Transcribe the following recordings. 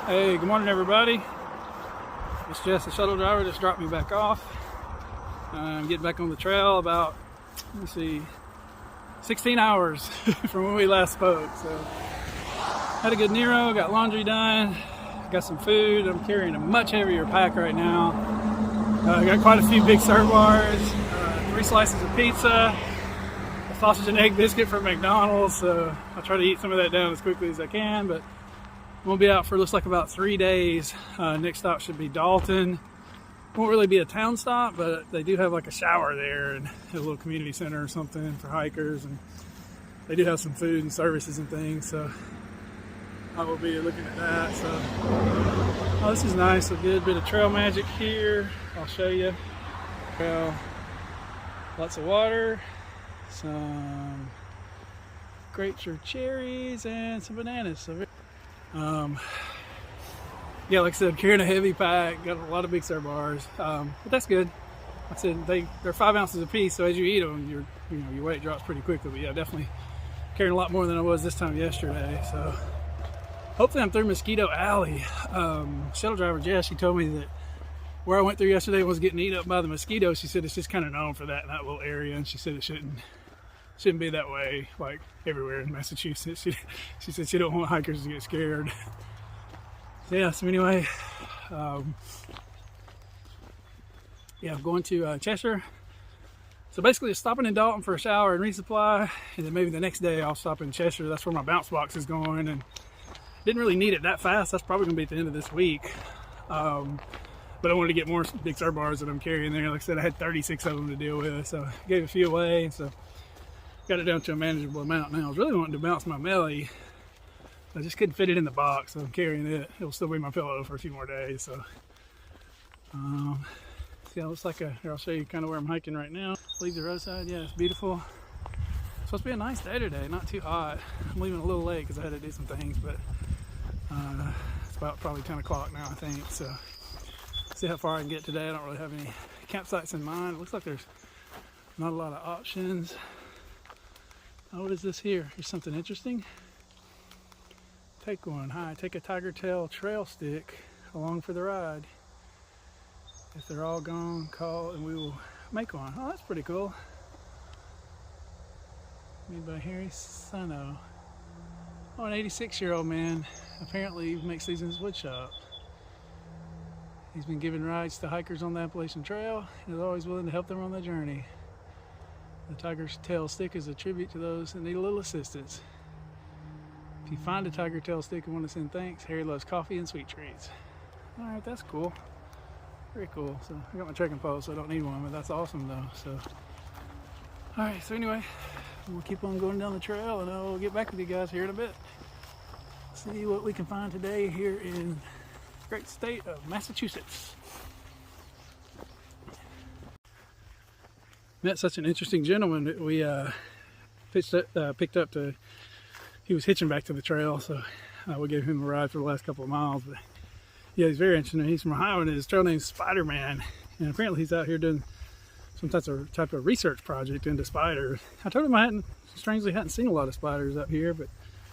Hey, good morning everybody. It's Jess, the shuttle driver, just dropped me back off. I'm getting back on the trail about, 16 hours from when we last spoke. So, had a good Nero, got laundry done, got some food. I'm carrying a much heavier pack right now. I got quite a few big serve bars, 3 slices of pizza, a sausage and egg biscuit from McDonald's. So I'll try to eat some of that down as quickly as I can, but we'll be out for looks like about 3 days. Next stop should be Dalton. Won't really be a town stop, but they do have like a shower there and a little community center or something for hikers, and they do have some food and services and things, so I will be looking at that. So this is nice, a good bit of trail magic here. I'll show you. Well, lots of water, some grapes or cherries, and some bananas. So yeah, like I said, carrying a heavy pack, got a lot of big serve bars, but that's good. Like I said, they're 5 ounces a piece, so as you eat them, your weight drops pretty quickly. But yeah, definitely carrying a lot more than I was this time yesterday. So hopefully I'm through Mosquito Alley. Shuttle driver Jess, she told me that where I went through yesterday was getting eaten up by the mosquitoes. She said it's just kind of known for that in that little area, and she said it shouldn't be that way like everywhere in Massachusetts. She said she don't want hikers to get scared. So yeah, so anyway, yeah, I'm going to Cheshire. So basically just stopping in Dalton for a shower and resupply, and then maybe the next day I'll stop in Cheshire. That's where my bounce box is going, and didn't really need it that fast. That's probably gonna be at the end of this week. But I wanted to get more big serve bars that I'm carrying there. Like I said, I had 36 of them to deal with, so I gave a few away, so got it down to a manageable amount now. I was really wanting to bounce my melly. I just couldn't fit it in the box, so I'm carrying it. It'll still be my pillow for a few more days. So, yeah, it looks like here, I'll show you kind of where I'm hiking right now. Leave the roadside. Yeah, it's beautiful. It's supposed to be a nice day today, not too hot. I'm leaving a little late because I had to do some things, but it's about probably 10 o'clock now, I think. So, see how far I can get today. I don't really have any campsites in mind. It looks like there's not a lot of options. Oh, what is this here? Here's something interesting. Take one. Hi, take a tiger tail trail stick along for the ride. If they're all gone, call and we will make one. Oh, that's pretty cool. Made by Harry Sano. Oh, an 86-year-old man. Apparently makes these in his wood shop. He's been giving rides to hikers on the Appalachian Trail and is always willing to help them on their journey. The tiger's tail stick is a tribute to those that need a little assistance. If you find a tiger tail stick and want to send thanks, Harry loves coffee and sweet treats. Alright, that's cool. Very cool. So I got my trekking post, so I don't need one, but that's awesome though. So alright, so anyway, we'll keep on going down the trail and I'll get back with you guys here in a bit. See what we can find today here in the great state of Massachusetts. Met such an interesting gentleman that we picked up to. He was hitching back to the trail, so we gave him a ride for the last couple of miles. But yeah, he's very interesting. He's from Ohio, and his trail name's Spider-Man. And apparently he's out here doing some type of research project into spiders. I told him I strangely hadn't seen a lot of spiders up here, but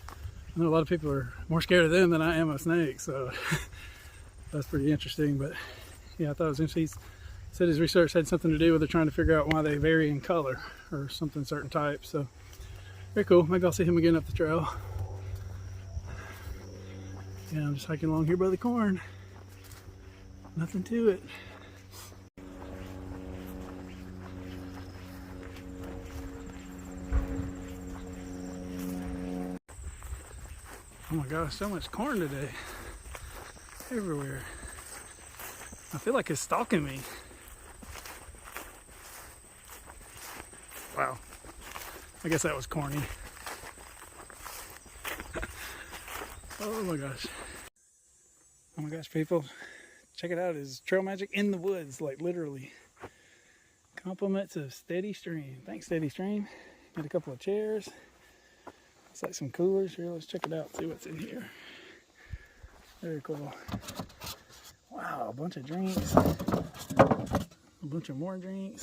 I know a lot of people are more scared of them than I am of snakes, so that's pretty interesting. But yeah, I thought it was interesting. He said his research had something to do with trying to figure out why they vary in color or something certain type. So very cool. Maybe I'll see him again up the trail. Yeah, I'm just hiking along here by the corn. Nothing to it. Oh my gosh, so much corn today. Everywhere. I feel like it's stalking me. Wow. I guess that was corny. Oh my gosh. Oh my gosh, people. Check it out. It's trail magic in the woods, like literally. Compliments of Steady Stream. Thanks, Steady Stream. Got a couple of chairs. Looks like some coolers here. Let's check it out, see what's in here. Very cool. Wow, a bunch of drinks. A bunch of more drinks.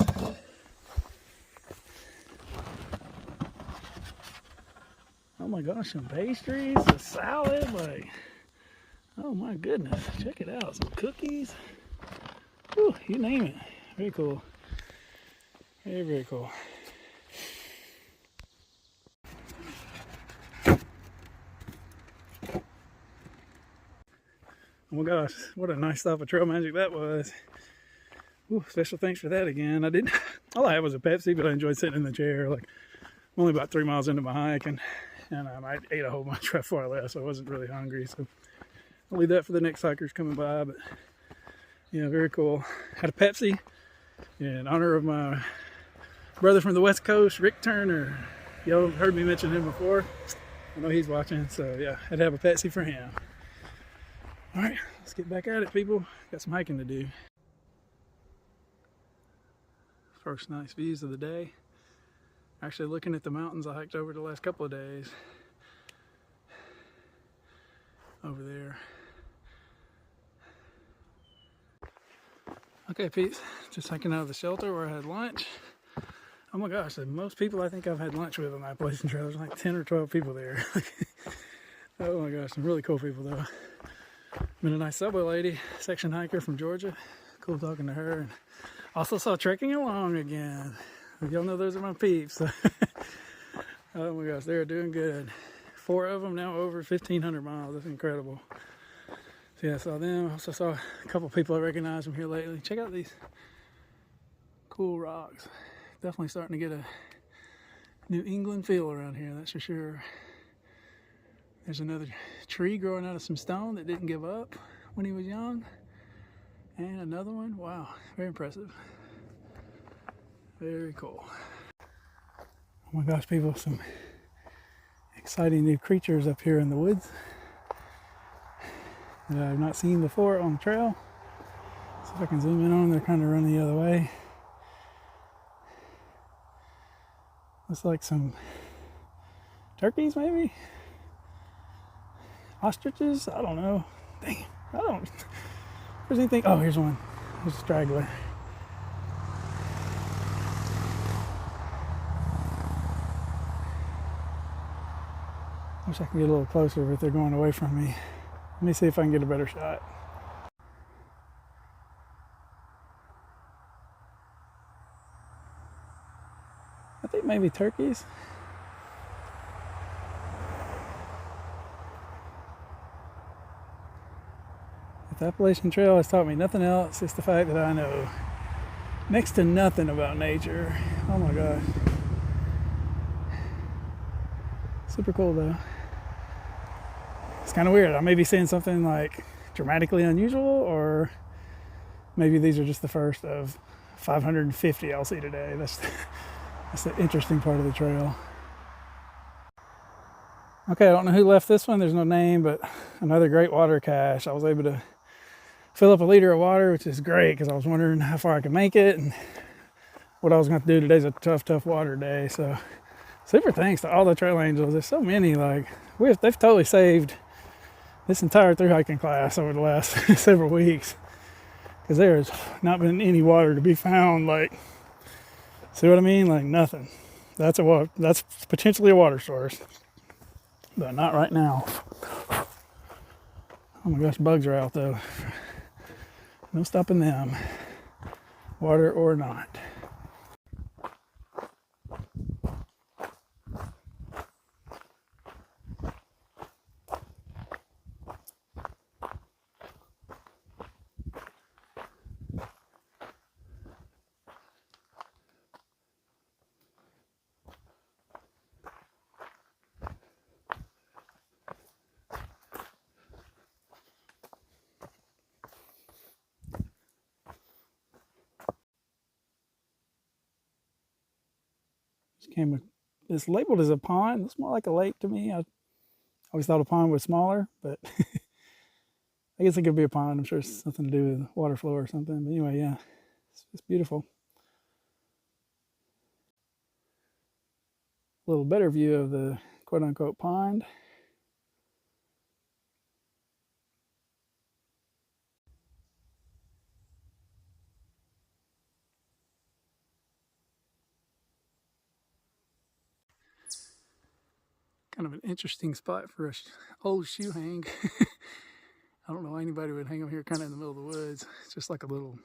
Oh my gosh, some pastries, a salad, like, Oh my goodness, check it out. Some cookies. Whew, you name it. Very cool. Very, very cool. Oh my gosh, what a nice stop of trail magic that was. Ooh, special thanks for that again. I didn't, all I had was a Pepsi, but I enjoyed sitting in the chair. Like, I'm only about 3 miles into my hike, and I ate a whole bunch right before I left, so I wasn't really hungry. So I'll leave that for the next hikers coming by. But yeah, very cool. Had a Pepsi in honor of my brother from the West Coast, Rick Turner. Y'all heard me mention him before. I know he's watching, so yeah, had to have a Pepsi for him. All right, let's get back at it, people. Got some hiking to do. First nice views of the day. Actually looking at the mountains I hiked over the last couple of days. Over there. Okay, peeps, just hiking out of the shelter where I had lunch. Oh my gosh, the most people I think I've had lunch with on that place and trail. There's like 10 or 12 people there. Oh my gosh, some really cool people though. Met a nice Subway lady, section hiker from Georgia. Cool talking to her. And also saw Trekking Along again. Y'all know those are my peeps. Oh my gosh, they're doing good. 4 of them now over 1,500 miles. That's incredible. So yeah, I saw them. Also saw a couple people I recognize from here lately. Check out these cool rocks. Definitely starting to get a New England feel around here, that's for sure. There's another tree growing out of some stone that didn't give up when he was young. And another one. Wow, very impressive. Very cool. Oh my gosh, people, some exciting new creatures up here in the woods that I've not seen before on the trail. See if I can zoom in on them. They're kind of running the other way. Looks like some turkeys, maybe? Ostriches? I don't know. Dang, I don't. There's anything. Oh, here's one. There's a straggler. Wish I could get a little closer, but they're going away from me. Let me see if I can get a better shot. I think maybe turkeys. If the Appalachian Trail has taught me nothing else, it's the fact that I know next to nothing about nature. Oh my gosh. Super cool though. It's kind of weird. I may be seeing something like dramatically unusual, or maybe these are just the first of 550 I'll see today. That's the interesting part of the trail. Okay, I don't know who left this one. There's no name, but another great water cache. I was able to fill up a liter of water, which is great because I was wondering how far I could make it and what I was going to do. Today's a tough water day. So super thanks to all the trail angels. There's so many. Like they've totally saved this entire through hiking class over the last several weeks, because there has not been any water to be found. Like, see what I mean? Like nothing. That's potentially a water source, but not right now. Oh my gosh, bugs are out though. No stopping them, water or not. It's labeled as a pond. It's more like a lake to me. I always thought a pond was smaller, but I guess it could be a pond. I'm sure it's something to do with water flow or something. But anyway, yeah, it's beautiful. A little better view of the quote unquote pond. Kind of an interesting spot for a old shoe hang. I don't know why anybody would hang them here kind of in the middle of the woods. It's just like a little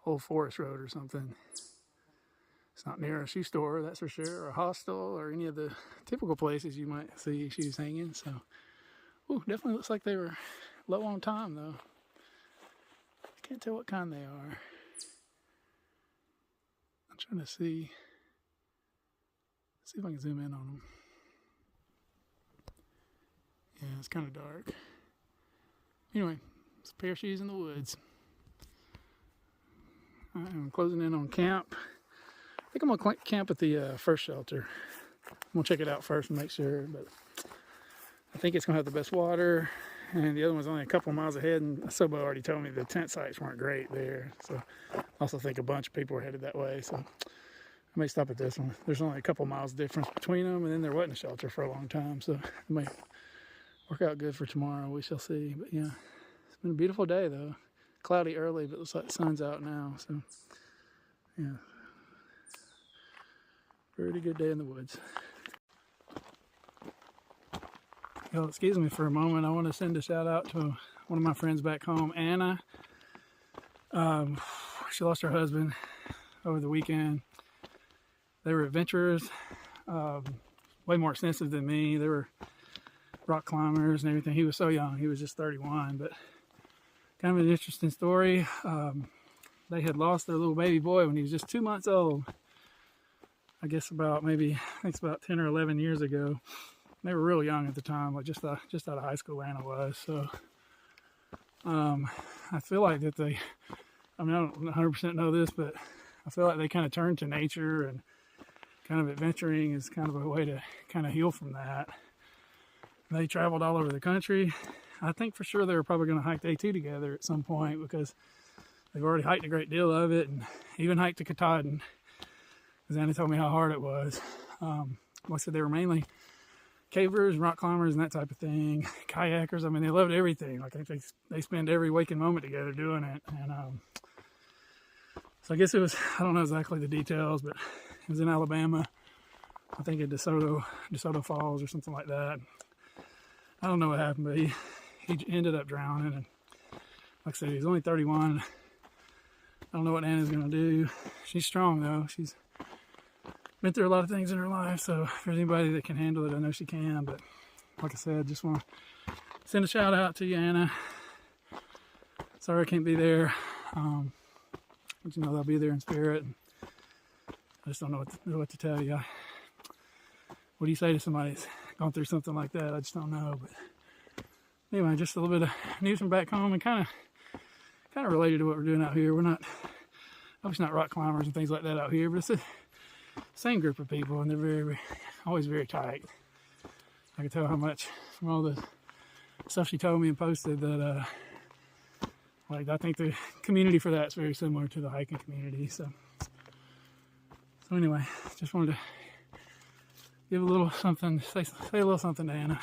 old forest road or something. It's not near a shoe store, that's for sure, or a hostel, or any of the typical places you might see shoes hanging. So, ooh, definitely looks like they were low on time though. Can't tell what kind they are. I'm trying to see if I can zoom in on them. Yeah, it's kind of dark. Anyway, it's a pair of shoes in the woods. I'm closing in on camp. I think I'm gonna camp at the first shelter. I'm gonna check it out first and make sure, but I think it's gonna have the best water, and the other one's only a couple miles ahead, and Sobo already told me the tent sites weren't great there, so I also think a bunch of people were headed that way, so I may stop at this one. There's only a couple miles difference between them, and then there wasn't a shelter for a long time, so it may work out good for tomorrow. We shall see. But yeah, it's been a beautiful day though. Cloudy early, but it looks like the sun's out now, so yeah. Pretty good day in the woods. Yo, excuse me for a moment. I want to send a shout out to one of my friends back home, Anna. She lost her husband over the weekend. They were adventurers, way more extensive than me. They were rock climbers and everything. He was so young. He was just 31, but kind of an interesting story. They had lost their little baby boy when he was just 2 months old. I guess I think it's about 10 or 11 years ago. They were real young at the time, like just out of high school, Anna was. So I feel like that I don't 100% know this, but I feel like they kind of turned to nature, and kind of adventuring is kind of a way to kind of heal from that. They traveled all over the country. I think for sure they were probably going to hike A2 together at some point, because they've already hiked a great deal of it, and even hiked to Katahdin. Anna told me how hard it was. Like I said, they were mainly cavers, rock climbers, and that type of thing. Kayakers. I mean, they loved everything. Like they spend every waking moment together doing it. And so I guess it was, I don't know exactly the details, but it was in Alabama. I think at DeSoto Falls or something like that. I don't know what happened, but he ended up drowning. And like I said, he's only 31. I don't know what Anna's gonna do. She's strong though. She's been through a lot of things in her life, so if there's anybody that can handle it, I know she can. But like I said, just want to send a shout out to you, Anna. Sorry I can't be there, but you know they'll be there in spirit. And I just don't know what to tell you. What do you say to somebody that's gone through something like that? I just don't know. But anyway, just a little bit of news from back home, and kind of related to what we're doing out here. We're obviously not rock climbers and things like that out here, but it's the same group of people, and they're always very tight. I can tell how much from all the stuff she told me and posted that like I think the community for that is very similar to the hiking community. So anyway, just wanted to give a little something, say a little something to Anna.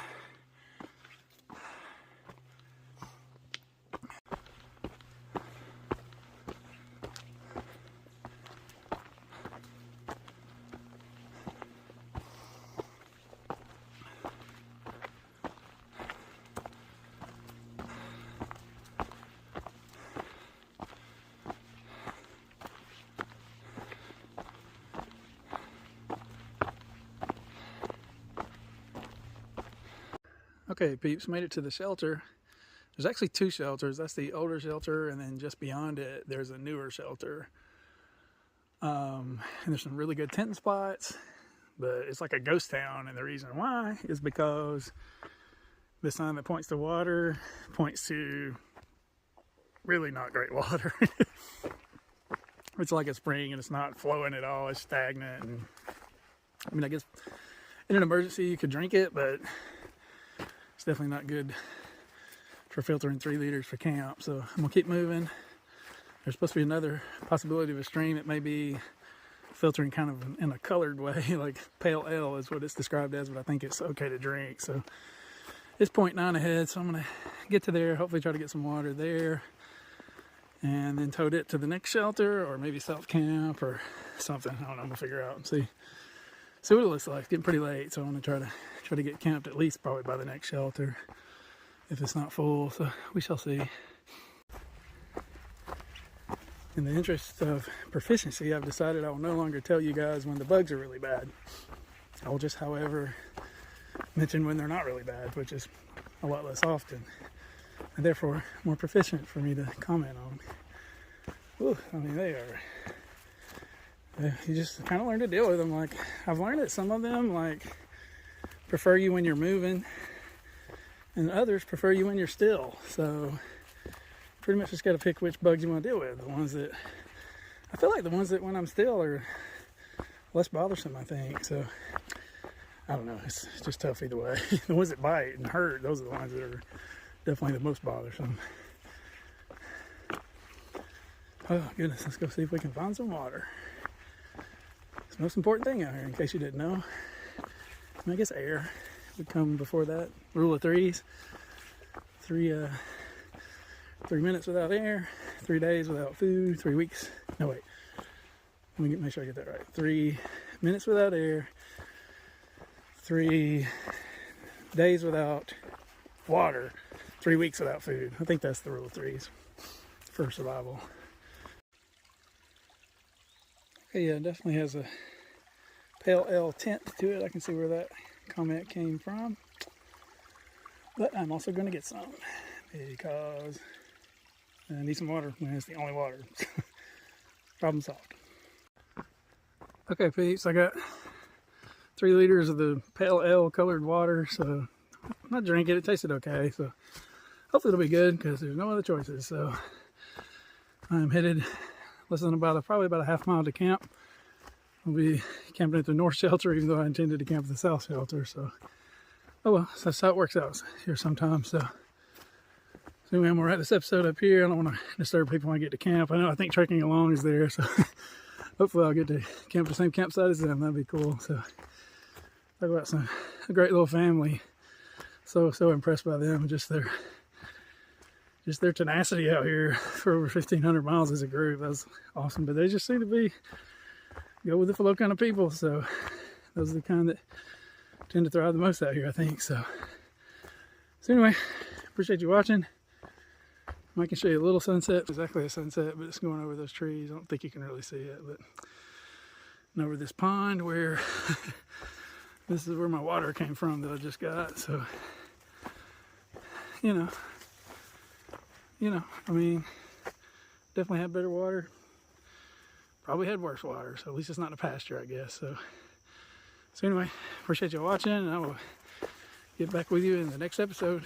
Okay, peeps, made it to the shelter. There's actually two shelters. That's the older shelter, and then just beyond it, there's a newer shelter. And there's some really good tent spots, but it's like a ghost town, and the reason why is because the sign that points to water points to really not great water. It's like a spring, and it's not flowing at all. It's stagnant, and I mean, I guess in an emergency you could drink it, but it's definitely not good for filtering 3 liters for camp. So I'm gonna keep moving. There's supposed to be another possibility of a stream. It may be filtering kind of in a colored way, like pale ale is what it's described as, but I think it's okay to drink. So it's 0.9 ahead, so I'm gonna get to there, hopefully try to get some water there, and then tote it to the next shelter, or maybe self camp or something. I don't know, I'm gonna figure out and see what it looks like. It's getting pretty late, so I want to try to get camped at least probably by the next shelter. if it's not full, so we shall see. In the interest of proficiency, I've decided I will no longer tell you guys when the bugs are really bad. I will just, however, mention when they're not really bad, which is a lot less often, and therefore more proficient for me to comment on. Ooh, I mean, they are, you just kind of learn to deal with them. Like, I've learned that some of them, like, prefer you when you're moving, and others prefer you when you're still. So pretty much just got to pick which bugs you want to deal with. The ones that, I feel like the ones that when I'm still are less bothersome, I think. So I don't know, it's just tough either way. The ones that bite and hurt, those are the ones that are definitely the most bothersome. Oh goodness, let's go see if we can find some water. It's the most important thing out here, in case you didn't know. I guess air would come before that. Rule of threes. 3 minutes without air, 3 days without food, 3 weeks. No, wait. Let me make sure I get that right. 3 minutes without air, 3 days without water, 3 weeks without food. I think that's the rule of threes for survival. Okay, yeah, it definitely has a pale ale tint to it. I can see where that comment came from. But I'm also going to get some because I need some water when it's the only water. Problem solved. Okay, peeps, I got 3 liters of the pale ale colored water, so I drank it. It tasted okay, so hopefully it'll be good because there's no other choices. So I'm headed less than probably about a half mile to camp. I'll be camping at the north shelter, even though I intended to camp at the south shelter. So, oh well, so that's how it works out here sometimes. So anyway, I'm gonna wrap this episode up here. I don't want to disturb people when I get to camp. I think trekking along is there, so hopefully I'll get to camp at the same campsite as them. That'd be cool. So talk about a great little family. So impressed by them, just their tenacity out here for over 1,500 miles as a group. That's awesome. But they just seem to go with the flow kind of people. So those are the kind that tend to thrive the most out here, I think. So anyway, appreciate you watching. I can show you a little sunset. Exactly a sunset, but it's going over those trees. I don't think you can really see it, but and over this pond where this is where my water came from that I just got. So you know, I mean, definitely had better water. Probably had worse water, so at least it's not in a pasture, I guess. So anyway, appreciate you watching, and I will get back with you in the next episode.